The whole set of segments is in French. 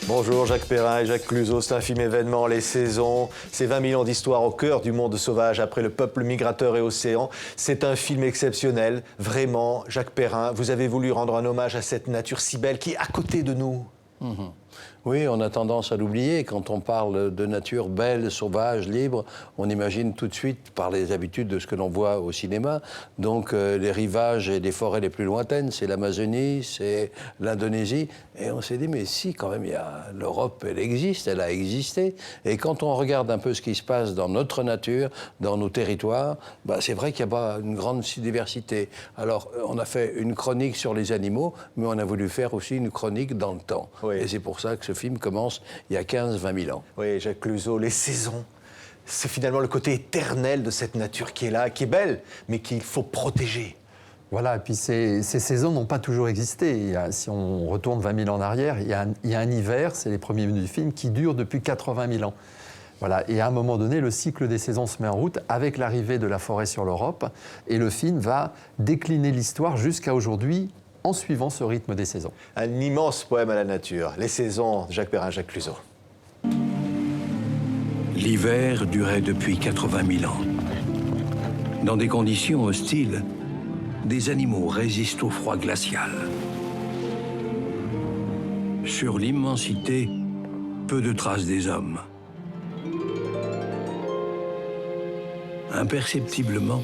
Bonjour Jacques Perrin et Jacques Cluzot, c'est un film événement, les saisons, c'est 20 000 ans d'histoire au cœur du monde sauvage après le peuple migrateur et océan. C'est un film exceptionnel, vraiment, Jacques Perrin, vous avez voulu rendre un hommage à cette nature si belle qui est à côté de nous. Oui, on a tendance à l'oublier. Quand on parle de nature belle, sauvage, libre, on imagine tout de suite, par les habitudes de ce que l'on voit au cinéma, donc les rivages et les forêts les plus lointaines, c'est l'Amazonie, c'est l'Indonésie. Et on s'est dit, mais si, quand même, il y a l'Europe, elle existe, elle a existé. Et quand on regarde un peu ce qui se passe dans notre nature, dans nos territoires, bah, c'est vrai qu'il y a pas une grande diversité. Alors, on a fait une chronique sur les animaux, mais on a voulu faire aussi une chronique dans le temps. Oui. Et c'est pour ça que ce film commence il y a 15-20 000 ans. Oui, Jacques Cluzot, les saisons, c'est finalement le côté éternel de cette nature qui est là, qui est belle, mais qu'il faut protéger. Voilà, et puis ces saisons n'ont pas toujours existé. Si on retourne 20 000 ans en arrière, il y a un hiver, c'est les premiers minutes du film, qui dure depuis 80 000 ans. Voilà, et à un moment donné, le cycle des saisons se met en route avec l'arrivée de la forêt sur l'Europe, et le film va décliner l'histoire jusqu'à aujourd'hui en suivant ce rythme des saisons. Un immense poème à la nature, les saisons, Jacques Perrin, Jacques Cluzot. L'hiver durait depuis 80 000 ans. Dans des conditions hostiles, des animaux résistent au froid glacial. Sur l'immensité, peu de traces des hommes. Imperceptiblement,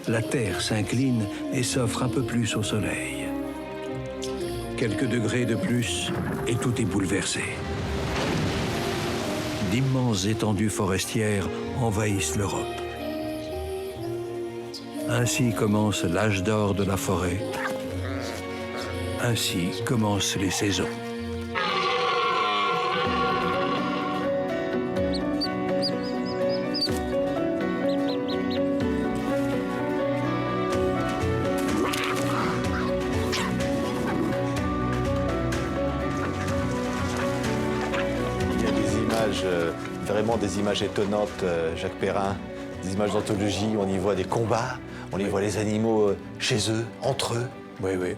la Terre s'incline et s'offre un peu plus au soleil. Quelques degrés de plus et tout est bouleversé. D'immenses étendues forestières envahissent l'Europe. Ainsi commence l'âge d'or de la forêt. Ainsi commencent les saisons. Il y a des images, vraiment des images étonnantes, Jacques Perrin, des images d'anthologie, on y voit des combats, on y voit les animaux chez eux, entre eux. Oui, oui.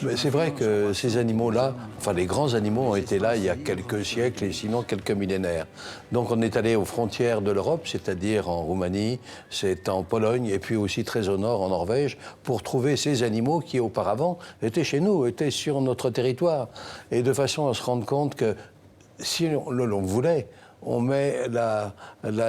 Mais c'est vrai que ces animaux-là, enfin les grands animaux ont été là il y a quelques siècles et sinon quelques millénaires. Donc on est allé aux frontières de l'Europe, c'est-à-dire en Roumanie, c'est en Pologne et puis aussi très au nord en Norvège, pour trouver ces animaux qui auparavant étaient chez nous, étaient sur notre territoire. Et de façon à se rendre compte que si l'on voulait, on met la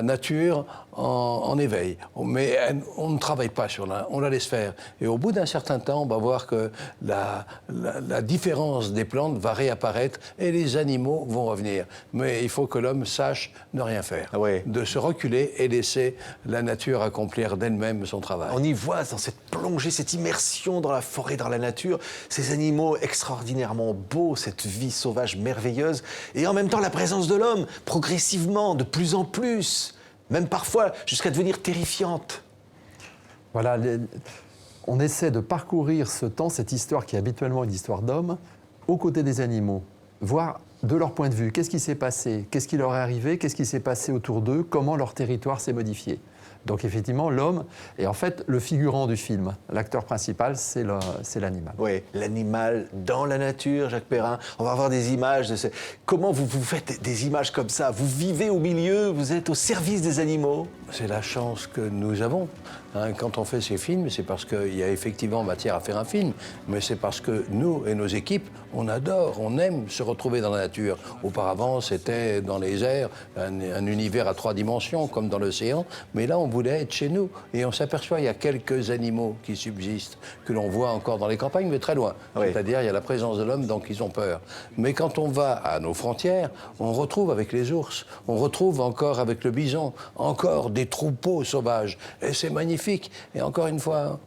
nature en éveil. On ne travaille pas sur la... On la laisse faire. Et au bout d'un certain temps, on va voir que la différence des plantes va réapparaître et les animaux vont revenir. Mais il faut que l'homme sache ne rien faire. Ah ouais. De se reculer et laisser la nature accomplir d'elle-même son travail. On y voit dans cette plongée, cette immersion dans la forêt, dans la nature, ces animaux extraordinairement beaux, cette vie sauvage merveilleuse, et en même temps la présence de l'homme, progressivement, de plus en plus, même parfois jusqu'à devenir terrifiante. Voilà, on essaie de parcourir ce temps, cette histoire qui est habituellement une histoire d'hommes, aux côtés des animaux, voir de leur point de vue, qu'est-ce qui s'est passé, qu'est-ce qui leur est arrivé, qu'est-ce qui s'est passé autour d'eux, comment leur territoire s'est modifié. Donc effectivement, l'homme est en fait le figurant du film. L'acteur principal, c'est l'animal. Oui, l'animal dans la nature, Jacques Perrin. On va avoir des images de Comment vous faites des images comme ça? Vous vivez au milieu, vous êtes au service des animaux? C'est la chance que nous avons. Quand on fait ces films, c'est parce qu'il y a effectivement matière à faire un film, mais c'est parce que nous et nos équipes, on adore, on aime se retrouver dans la nature. Auparavant, c'était dans les airs, un univers à 3 dimensions, comme dans l'océan, mais là, on voulait être chez nous. Et on s'aperçoit qu'il y a quelques animaux qui subsistent, que l'on voit encore dans les campagnes, mais très loin. Oui. C'est-à-dire, il y a la présence de l'homme, donc ils ont peur. Mais quand on va à nos frontières, on retrouve avec les ours, on retrouve encore avec le bison, encore des troupeaux sauvages. Et c'est magnifique. Et encore une fois,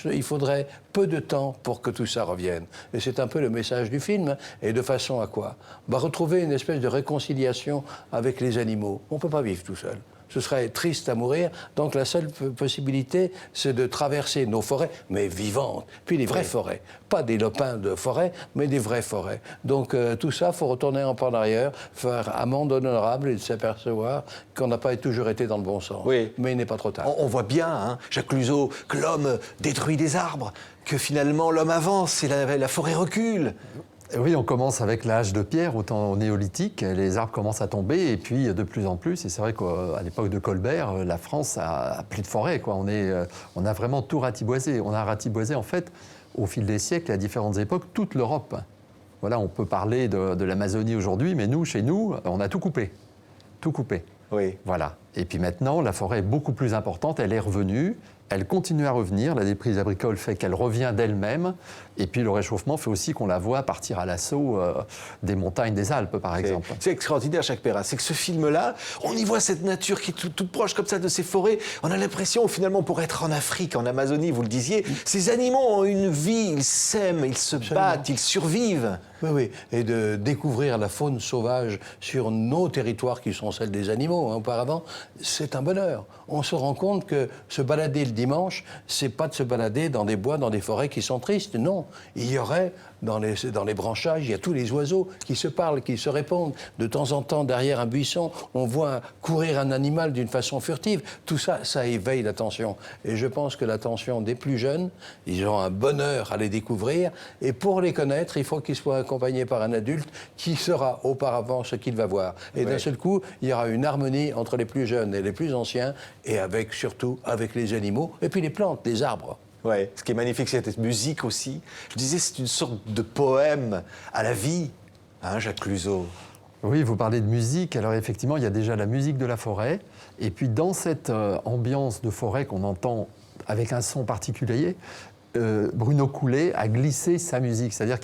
il faudrait peu de temps pour que tout ça revienne. Et c'est un peu le message du film. Et de façon à quoi? Retrouver une espèce de réconciliation avec les animaux. On ne peut pas vivre tout seul. Ce serait triste à mourir. Donc la seule possibilité, c'est de traverser nos forêts, mais vivantes. Puis les vraies forêts. Pas des lopins de forêt, mais des vraies forêts. Donc tout ça, il faut retourner un peu en arrière, faire amende honorable et s'apercevoir qu'on n'a pas toujours été dans le bon sens. Oui. Mais il n'est pas trop tard. On voit bien, hein, Jacques Cluzot, que l'homme détruit des arbres, que finalement l'homme avance et la forêt recule. Oui, on commence avec l'âge de pierre, au temps néolithique. Les arbres commencent à tomber et puis de plus en plus. Et c'est vrai qu'à l'époque de Colbert, la France a plus de forêt, quoi. On a vraiment tout ratiboisé. On a ratiboisé, en fait, au fil des siècles, à différentes époques, toute l'Europe. Voilà, on peut parler de l'Amazonie aujourd'hui, mais nous, chez nous, on a tout coupé. Tout coupé. Oui. Voilà. Et puis maintenant, la forêt est beaucoup plus importante, elle est revenue, elle continue à revenir, la déprise agricole fait qu'elle revient d'elle-même, et puis le réchauffement fait aussi qu'on la voit partir à l'assaut des montagnes des Alpes, par exemple. C'est extraordinaire, Jacques Perrin. C'est que ce film-là, on y voit cette nature qui est toute proche comme ça de ces forêts. On a l'impression, finalement, pour être en Afrique, en Amazonie, vous le disiez, ces animaux ont une vie, ils s'aiment, ils se battent, ils survivent. Oui, oui, et de découvrir la faune sauvage sur nos territoires qui sont celles des animaux, hein, auparavant, c'est un bonheur. On se rend compte que se balader le dimanche, c'est pas de se balader dans des bois, dans des forêts qui sont tristes, non. Il y aurait, dans les branchages, il y a tous les oiseaux qui se parlent, qui se répondent. De temps en temps, derrière un buisson, on voit courir un animal d'une façon furtive. Tout ça, ça éveille l'attention. Et je pense que l'attention des plus jeunes, ils auront un bonheur à les découvrir. Et pour les connaître, il faut qu'ils soient accompagnés par un adulte qui saura auparavant ce qu'il va voir. Et d'un seul coup, il y aura une harmonie entre les plus jeunes et les plus anciens, et surtout avec les animaux, et puis les plantes, les arbres. Ouais. Ce qui est magnifique, c'est cette musique aussi. Je disais, c'est une sorte de poème à la vie, hein, Jacques Cluzot. Oui, vous parlez de musique. Alors effectivement, il y a déjà la musique de la forêt. Et puis dans cette ambiance de forêt qu'on entend avec un son particulier, Bruno Coulet a glissé sa musique. C'est-à-dire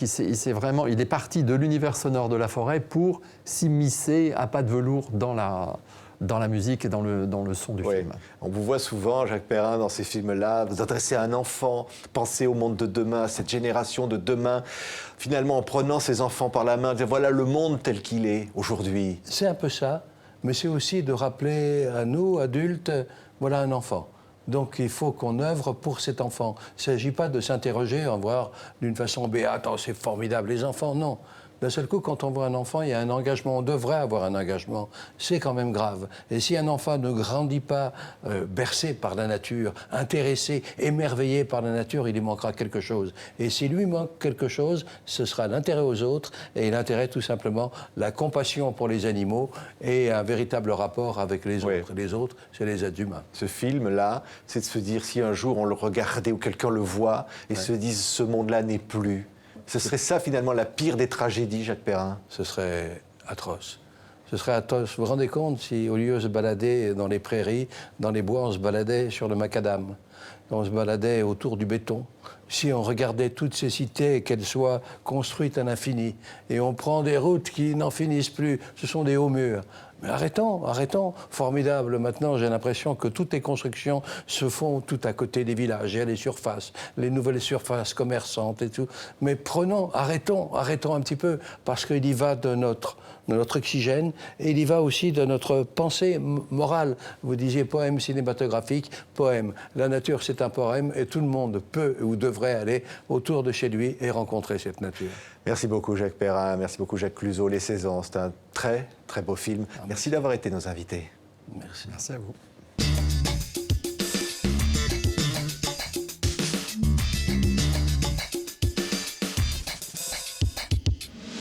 il est parti de l'univers sonore de la forêt pour s'immiscer à pas de velours dans la musique et dans le son du film. On vous voit souvent, Jacques Perrin, dans ces films-là, vous adressez à un enfant, pensez au monde de demain, à cette génération de demain, finalement en prenant ces enfants par la main, dire voilà le monde tel qu'il est aujourd'hui. C'est un peu ça, mais c'est aussi de rappeler à nous, adultes, voilà un enfant. Donc il faut qu'on œuvre pour cet enfant. Il ne s'agit pas de s'interroger, en voir d'une façon béate, oh, c'est formidable les enfants, non. D'un seul coup, quand on voit un enfant, il y a un engagement, on devrait avoir un engagement. C'est quand même grave. Et si un enfant ne grandit pas bercé par la nature, intéressé, émerveillé par la nature, il lui manquera quelque chose. Et s'il lui manque quelque chose, ce sera l'intérêt aux autres, et l'intérêt tout simplement, la compassion pour les animaux et un véritable rapport avec les autres. Les autres, c'est les êtres humains. Ce film-là, c'est de se dire si un jour on le regardait ou quelqu'un le voit et se dise ce monde-là n'est plus. Ce serait ça, finalement, la pire des tragédies, Jacques Perrin. Ce serait atroce. Ce serait atroce. Vous vous rendez compte si, au lieu de se balader dans les prairies, dans les bois, on se baladait sur le macadam, on se baladait autour du béton, si on regardait toutes ces cités, qu'elles soient construites à l'infini, et on prend des routes qui n'en finissent plus, ce sont des hauts murs. Mais arrêtons, arrêtons. Formidable. Maintenant, j'ai l'impression que toutes les constructions se font tout à côté des villages. Il y a les surfaces, les nouvelles surfaces commerçantes et tout. Mais arrêtons un petit peu, parce qu'il y va de notre oxygène et il y va aussi de notre pensée morale. Vous disiez poème cinématographique, poème. La nature, c'est un poème et tout le monde peut ou devrait aller autour de chez lui et rencontrer cette nature. Merci beaucoup Jacques Perrin, merci beaucoup Jacques Cluzot. Les Saisons, c'est un très très beau film. Merci d'avoir été nos invités. Merci. Merci à vous.